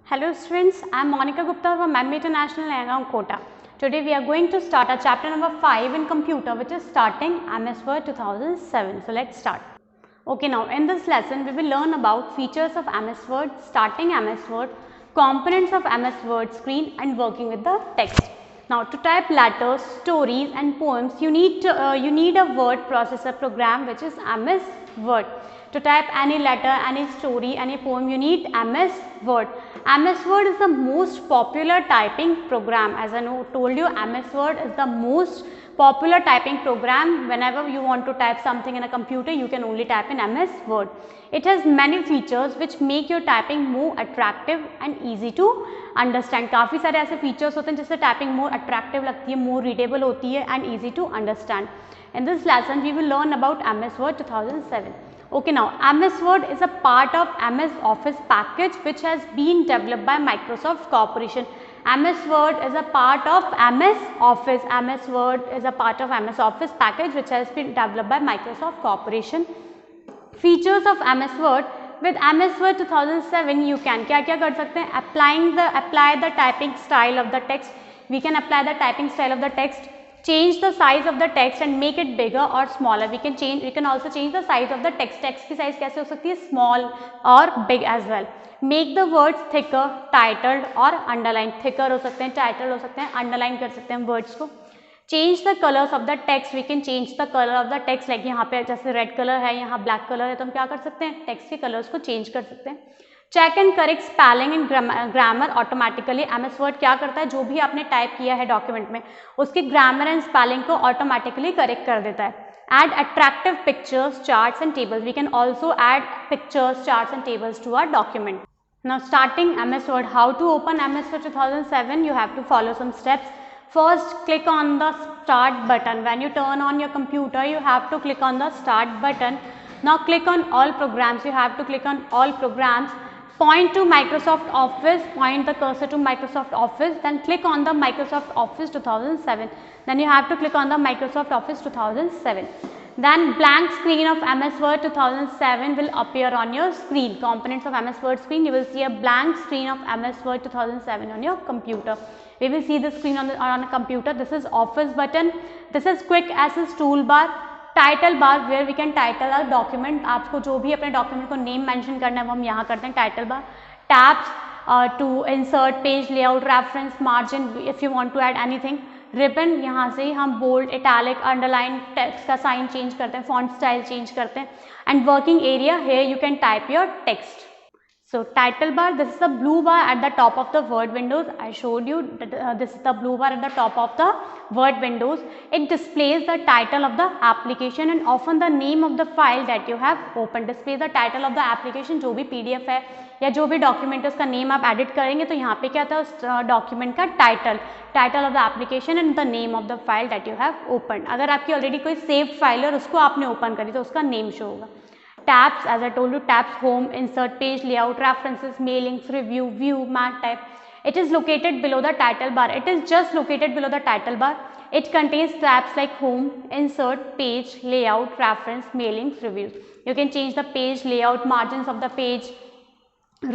Hello students, I am Monica Gupta from MEM International Nayagaon, Kota. Today we are going to start our chapter number 5 in computer, which is starting MS Word 2007. So let's start. Okay, now in this lesson we will learn about features of MS Word, starting MS Word, components of MS Word screen and working with the text. Now to type letters, stories and poems you need a word processor program which is MS Word. To type any letter, any story, any poem you need MS Word. MS Word is the most popular typing program. As I told you, MS Word is the most popular typing program. Whenever you want to type something in a computer, you can only type in MS Word. It has many features which make your typing more attractive and easy to understand. काफ़ी सारे ऐसे features होते हैं जिससे typing more attractive लगती है, more readable होती है and easy to understand. In this lesson, we will learn about MS Word 2007. Okay, now MS Word is a part of MS Office package which has been developed by Microsoft Corporation. MS Word is a part of MS Office. MS Word is a part of MS Office package which has been developed by Microsoft Corporation. Features of MS Word. With MS Word 2007 you can क्या कर सकते हैं? Apply the typing style of the text. We can apply the typing style of the text. Change the size of the text and make it bigger or smaller. We can also change the size of the text. Text की size कैसे हो सकती है? Small और big as well. Make the words thicker, titled और underlined. Thicker हो सकते हैं, titled हो सकते हैं, underline कर सकते हैं words को. Change the colors of the text. We can change the color of the text. Like यहाँ पे जैसे red color है, यहाँ black color है, तो हम क्या कर सकते हैं? Text के colors को change कर सकते हैं. Check and correct spelling and grammar automatically. MS Word क्या करता है? जो भी आपने टाइप किया है डॉक्यूमेंट में उसके ग्रामर एंड स्पेलिंग को ऑटोमेटिकली करेक्ट कर देता है. Add attractive pictures, charts and tables. We can also add pictures, charts and tables to our document. Now starting MS Word. How to open MS Word 2007? You have to follow some steps. First, click on the start button. When you turn on your computer, you have to click on the start button. Now click on all programs. You have to click on all programs. Point to Microsoft Office, point the cursor to Microsoft Office, then click on the Microsoft Office 2007. Then you have to click on the Microsoft Office 2007. Then blank screen of MS Word 2007 will appear on your screen. Components of MS Word screen, you will see a blank screen of MS Word 2007 on your computer. We will see the screen on a computer. This is Office button. This is Quick Access Toolbar. Title bar where we can title our document. आपको जो भी अपने document को name mention करना है वो हम यहाँ करते हैं, title bar. Tabs to insert page layout, reference, margin if you want to add anything. Ribbon, यहाँ से हम बोल्ड, इटैलिक, अंडरलाइन, टेक्स्ट का साइन चेंज करते हैं, फॉन्ट स्टाइल चेंज करते हैं. And working area, here you can type your text. So title bar, this is the blue bar at the top of the Word windows. I showed you that this is the blue bar at the top of the Word windows. It displays the title of the application and often the name of the file that you have opened. Displays the title of the application. जो भी PDF है या जो भी document है उसका name आप edit करेंगे तो यहाँ पे क्या आता है उस डॉक्यूमेंट का title of the application and the name of the file that you have open. अगर आपकी ऑलरेडी कोई सेव्ड फाइल है और उसको आपने ओपन करी तो उसका नेम शो होगा. Tabs, as I told you, tabs, home, insert, page layout, references, mailings, review, view, mat type. It is located below the title bar. It is just located below the title bar. It contains tabs like home, insert, page, layout, reference, mailings, reviews. You can change the page layout, margins of the page.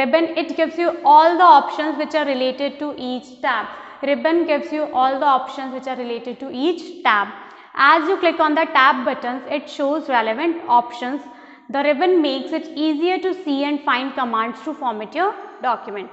Ribbon, it gives you all the options which are related to each tab. Ribbon gives you all the options which are related to each tab. As you click on the tab buttons, it shows relevant options. The ribbon makes it easier to see and find commands to format your document.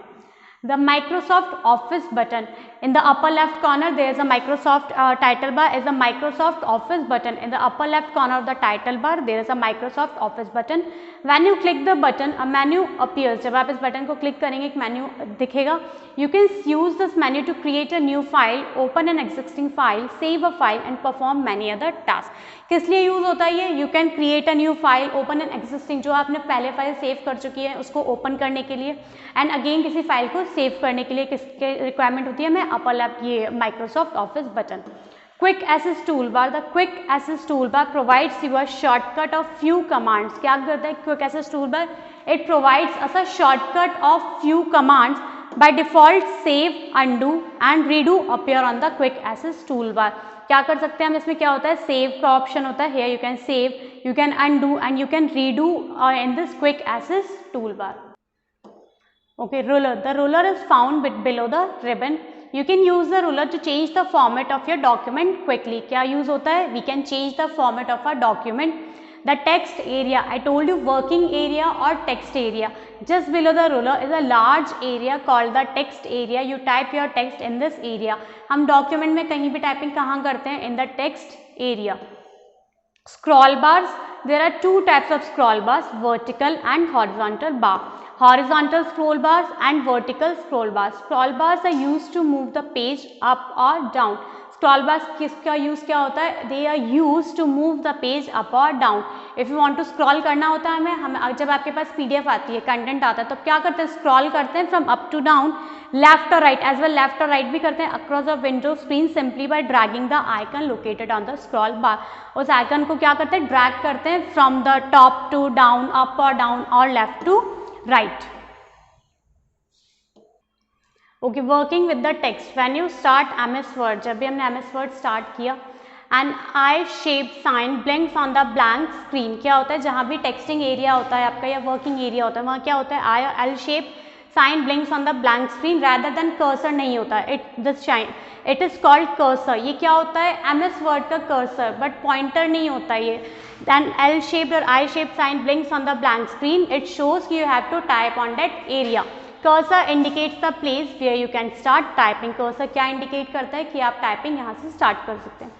The Microsoft Office button. In the upper left corner, there is a Microsoft title bar is a Microsoft Office button. In the upper left corner of the title bar, there is a Microsoft Office button. When you click the button, a menu appears. जब आप इस button को click करेंगे एक menu दिखेगा. You can use this menu to create a new file, open an existing file, save a file and perform many other tasks. किस लिए use होता है ये? You can create a new file, open an existing, जो आपने पहले file save कर चुकी है उसको ओपन करने के लिए एंड अगेन किसी फाइल को सेव करने के लिए किसके रिक्वायरमेंट होती है? मैं अपर लेफ्ट ये Microsoft office button. Quick Access Toolbar. The Quick Access Toolbar provides you a shortcut of few commands. क्या करता है Quick Access Toolbar? It provides us a shortcut of few commands. By default, save, undo and redo appear on the Quick Access Toolbar. क्या कर सकते हैं हम इसमें? क्या होता है? सेव का ऑप्शन होता है. Here you can save, you can undo and you can redo in this Quick Access Toolbar. Okay, ruler. The ruler is found below the ribbon. You can use the ruler to change the format of your document quickly. क्या use होता है? We can change the format of our document. The text area, I told you working area or text area. Just below the ruler is a large area called the text area. You type your text in this area. हम document में कहीं भी typing कहाँ करते हैं? In the text area. Scroll bars, there are two types of scroll bars, vertical and horizontal bar. Horizontal scroll bars and vertical scroll bars. Scroll bars are used to move the page up or down. Scroll bars किसका use क्या होता है? They are used to move the page up or down. If you want to scroll करना होता है हमें जब आपके पास PDF आती है, कंटेंट आता है, तो क्या करते हैं? स्क्रॉल करते हैं from up to down, left और राइट, एज वेल लेफ्ट और राइट भी करते हैं across the window screen simply by dragging the icon located on the scroll bar. उस आइकन को क्या करते हैं? ड्रैग करते हैं from the top to down, up और डाउन और left to right. Okay, working with the text. When you start MS Word, जब भी हमने MS वर्ड स्टार्ट किया, and I shape sign blinks on the blank screen. क्या होता है? जहाँ भी टेक्सटिंग एरिया होता है आपका या वर्किंग एरिया होता है, वहाँ क्या होता है? आई और L shape sign blinks on the blank screen rather than cursor नहीं होता है. It is called cursor. ये क्या होता है? MS वर्ड का कर्सर, बट पॉइंटर नहीं होता ये. देन एल शेप्ड और I shape sign blinks on the blank screen. It shows you have to type on that area. Cursor indicates the place where you can start typing. Cursor क्या indicate करता है? कि आप typing यहाँ से start कर सकते हैं.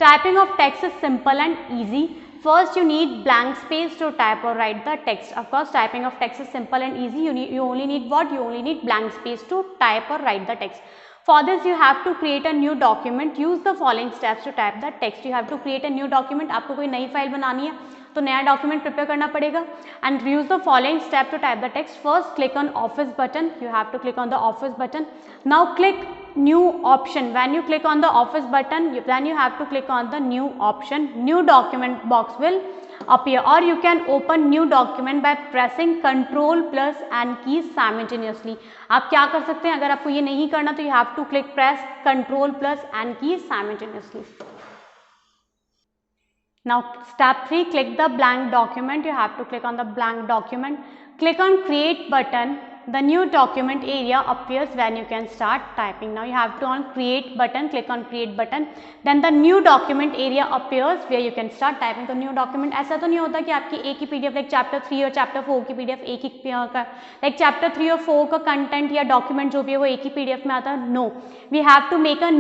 Typing of text is simple and easy. First, you need blank space to type or write the text. Of course, typing of text is simple and easy. You only need what? You only need blank space to type or write the text. For this, you have to create a new document. Use the following steps to type the text. You have to create a new document. आपको कोई नई file बनानी है तो नया document prepare करना पड़ेगा. And use the following step to type the text. First, click on office button. You have to click on the office button. Now click new option. When you click on the office button, then you have to click on the new option. New document box will appear, or you can open new document by pressing Ctrl plus N keys simultaneously. आप क्या कर सकते हैं? अगर आपको ये नहीं करना तो you have to press Ctrl plus N keys simultaneously. Now step 3, click the blank document. You have to click on the blank document. Click on create button. The new document area appears when you can start typing. Now you have to on create button, click on create button. Then the new document area appears where you can start typing. तो new document ऐसा तो नहीं होता कि आपकी एक ही PDF like chapter 3 और chapter 4 की PDF एक ही का लाइक चैप्टर 3 और 4 का कंटेंट या डॉक्यूमेंट जो भी है वो एक ही PDF में आता है. No, we have to make a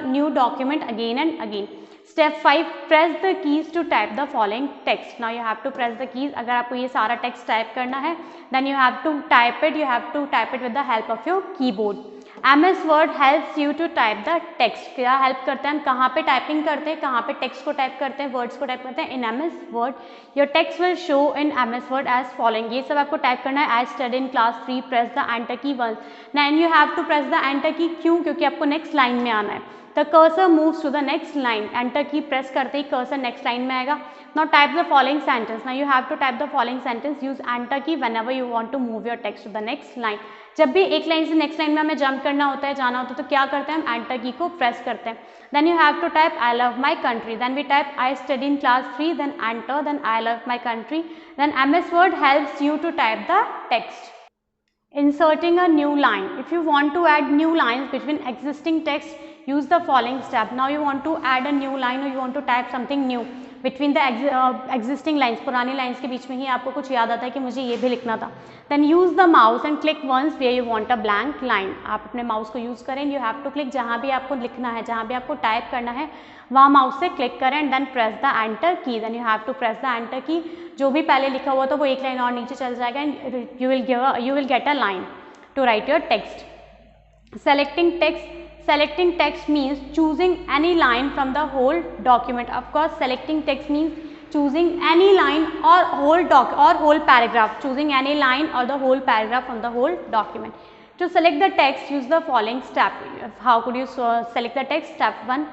new document again and again. Step 5, press the keys to type the following text. Now you have to press the keys. अगर आपको ये सारा text type करना है, then you have to type it. You have to type it with the help of your keyboard. MS Word helps you to type the text. क्या help करता है? हम कहाँ पे typing करते हैं, कहाँ पे text को type करते हैं, words को type करते हैं? In MS Word. Your text will show in MS Word as following. ये सब आपको type करना है. As studied in class 3, press the enter key once. Then you have to press the enter key. क्यों? क्योंकि आपको next line में आना है. The cursor moves to the next line. Enter key press करते ही cursor next line में आएगा. Now type the following sentence. Now you have to type the following sentence. Use enter key whenever you want to move your text to the next line. जब भी एक line से next line में हमें jump करना होता है, जाना होता है, तो क्या करते हैं? हम एंटर की को प्रेस करते हैं. Then you have to type I love my country. Then we type I study in class 3. Then enter. Then I love my country. Then MS Word helps you to type the text. Inserting a new line. If you want to add new lines between existing text, use the following step. Now you want to add a new line or you want to type something new between the existing lines. पुरानी lines के बीच में ही आपको कुछ याद आता है कि मुझे ये भी लिखना था. Then use the mouse and click once where you want a blank line. आप अपने mouse को use करें. You have to click जहाँ भी आपको लिखना है, जहाँ भी आपको type करना है, वहाँ mouse से click करें and then press the enter key. Then you have to press the enter key. जो भी पहले लिखा हुआ था वो एक लाइन और नीचे चल जाएगा and you will get a line to write your text. Selecting text. Selecting text means choosing any line from the whole document. Of course, selecting text means choosing any line or whole paragraph. Choosing any line or the whole paragraph from the whole document. To select the text, use the following step. How could you select the text? Step 1.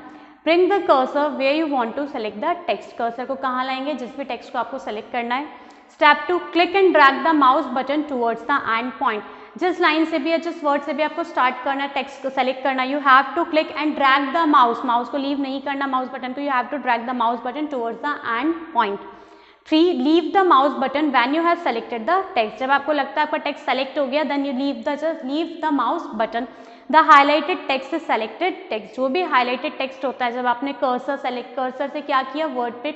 Bring the cursor where you want to select the text. Cursor को कहाँ लाएंगे? जिस भी text को आपको select करना है. Step 2. Click and drag the mouse button towards the end point. जिस लाइन से भी या जिस वर्ड से भी आपको स्टार्ट करना है, टेक्स्ट को सेलेक्ट करना है, you have to click and drag the mouse को लीव नहीं करना माउस बटन को, you have to drag the mouse button towards the end point. 3. Leave the mouse button when you have selected the text. जब आपको लगता है आपका text select हो गया, then you leave the mouse button. The highlighted text is selected text. जो भी highlighted text होता है, जब आपने कर्सर से क्या किया, वर्ड पे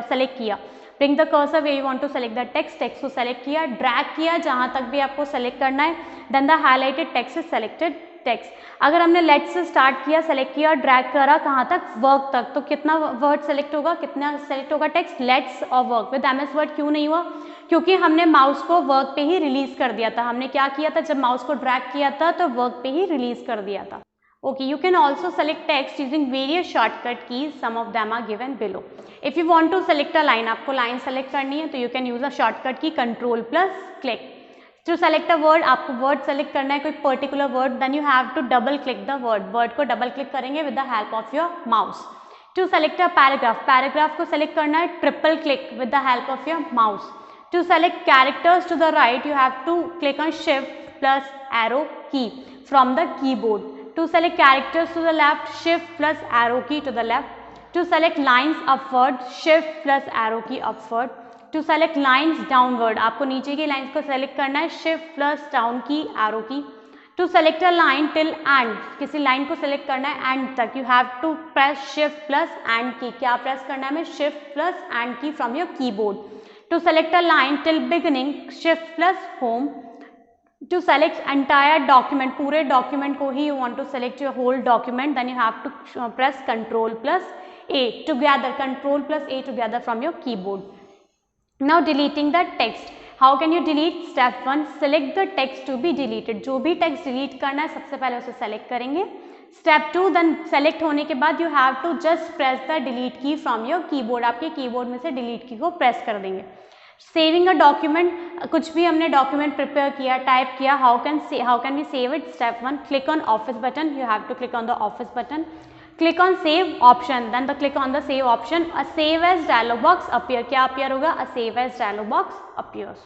सेलेक्ट किया, bring the cursor way you want to select the text को सेलेक्ट किया, ड्रैग किया जहां तक भी आपको सेलेक्ट करना है, then the highlighted text is selected text. अगर हमने लेट से स्टार्ट किया, सेलेक्ट किया, ड्रैग करा कहाँ तक, वर्क तक, तो कितना वर्ड सेलेक्ट होगा, कितना सेलेक्ट होगा टेक्स्ट, लेट्स और वर्क. विद एमएस वर्ड क्यों नहीं हुआ, क्योंकि हमने माउस को वर्क पे ही रिलीज कर दिया था. हमने क्या किया था, जब माउस को ड्रैग किया था तो वर्क पे ही रिलीज कर दिया था. Okay, you can also select text using various shortcut keys. Some of them are given below. If you want to select a line, आपको line select करनी है तो you can use a shortcut key Control plus click. To select a word, आपको word select करना है, कोई particular word, then you have to double click the word. Word को double click करेंगे with the help of your mouse. To select a paragraph, paragraph को select करना है, triple click with the help of your mouse. To select characters to the right, you have to click on Shift plus arrow key from the keyboard. To select characters to the left, Shift plus arrow key to the left. To select lines upward, Shift plus arrow key upward. To select lines downward, आपको नीचे की lines को select करना है, Shift plus down की arrow key. To select a line till end, किसी line को select करना है end तक, you have to press Shift plus end key. क्या प्रेस करना है हमें, Shift plus end key from your keyboard. To select a line till beginning, Shift plus home. To select entire document, पूरे document को ही you want to select your whole document, then you have to press Control plus A together, Control plus A together from your keyboard. Now deleting the text. How can you delete? Step 1, select the text to be deleted. जो भी text delete करना है सबसे पहले उसे select करेंगे. Step 2, then select होने के बाद you have to just press the delete key from your keyboard. आपके keyboard में से delete key को press कर देंगे. सेविंग अ डॉक्यूमेंट, कुछ भी हमने डॉक्यूमेंट प्रिपेयर किया, टाइप किया, how can we save it. Step 1, click on office button, you have to click on the office button, click on save option, then the click on the save option. A save as dialog box appear, क्या appear होगा, a save as dialog box appears.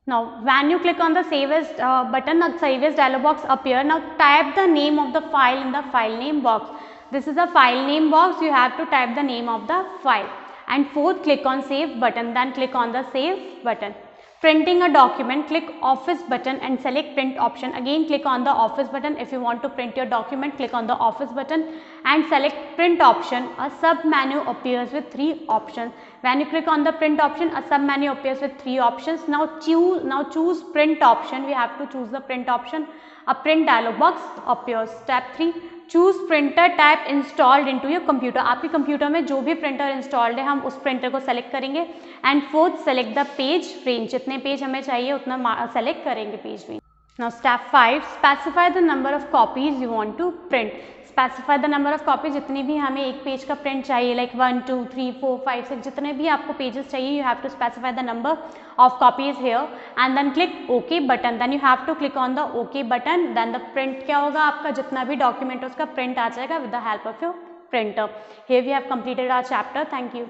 Now when you click on the save as button, the save as dialog box appear. Now type the name of the file in the file name box. This is a file name box, you have to type the name of the file. And 4th, click on save button, then click on the save button. Printing a document, click office button and select print option. Again click on the office button. If you want to print your document, click on the office button and select print option. A sub menu appears with 3 options. When you click on the print option, a sub menu appears with 3 options. Now choose print option. We have to choose the print option. A print dialog box appears. Step 3, choose printer type installed into your computer. आपके computer में जो भी printer installed है हम उस printer को select करेंगे. And 4th, select the page range, जितने पेज हमें चाहिए उतना सेलेक्ट करेंगे page range. Now step 5, specify the number of copies you want to print. Specify the number of copies, जितनी भी हमें एक पेज का प्रिंट चाहिए, लाइक 1 2 3 4 5 6, जितने भी आपको पेजेस चाहिए, you have to specify the number of copies here and then click okay button. Then you have to click on the okay button. Then the print क्या होगा, आपका जितना भी डॉक्यूमेंट है उसका प्रिंट आ जाएगा with the help of your printer. Here we have completed our chapter. Thank you.